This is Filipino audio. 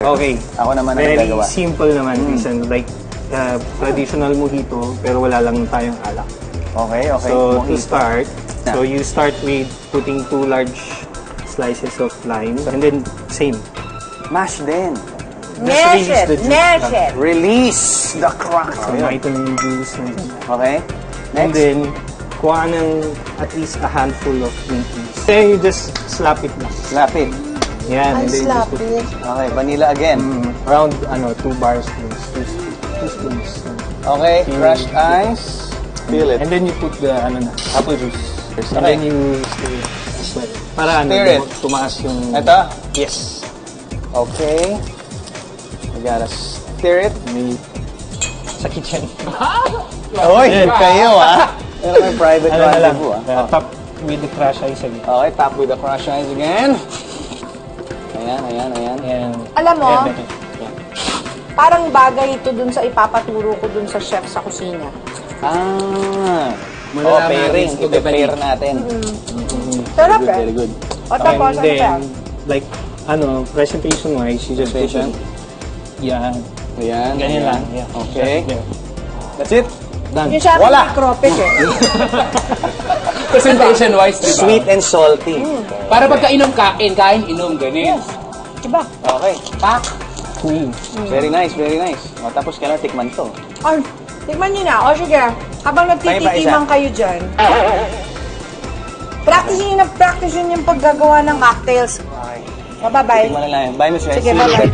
Okay. Ako naman ang Very gagawa. simple naman, Jason. Like, traditional mojito, pero wala lang tayong alak. Okay, okay. So, Mojito. to start, so you start with putting 2 large slices of lime, and then same. Mash din. Mash it! Mash it! Release the crack. So, nakita yung juice. Okay. And Next. then, kuha ng at least a handful of green peas. Then you just slap it lang. Slap it. Yan. Ay, and then you slap just put it. Okay, vanilla again. around 2 bar spoons, 2 spoons. Okay, crushed ice. Feel it. And then you put the apple juice. And Okay. then you stir it as well. Para Stir it. tumaas yung... Ito? Yes. Okay. We gotta stir it. Sa kitchen. Oy, kayo Meron kayong private rendezvous Top with the crush ice again. Okay, top with the crushed ice again. Ayan, ayan, ayan. And, Alam mo, yeah. parang bagay ito dun sa ipapaturo ko dun sa chef sa kusina. Pairing. Ipe-pair natin. Sarap Good, eh. very good. O tapos, And ano pa? then, like, presentation-wise, you just put Presentation? yan. Ayan. Ganyan ayan. lang. Yeah. Okay. Just there. That's it. Done. Yung sa akin Wala. may crawfish eh. Presentation-wise, di ba? Sweet and salty. Para pagka inom kain, inom, ganyan. Diba? Okay. Pak! Very nice, very nice. O, tapos kailangan tikman to. Ay, tikman nyo na. O sige, habang nagtitikiman kayo dyan, practice yun yung paggagawa ng cocktails. Okay. Bye-bye. Tikman na lang. Bye, Miss Red. Sige, bye-bye.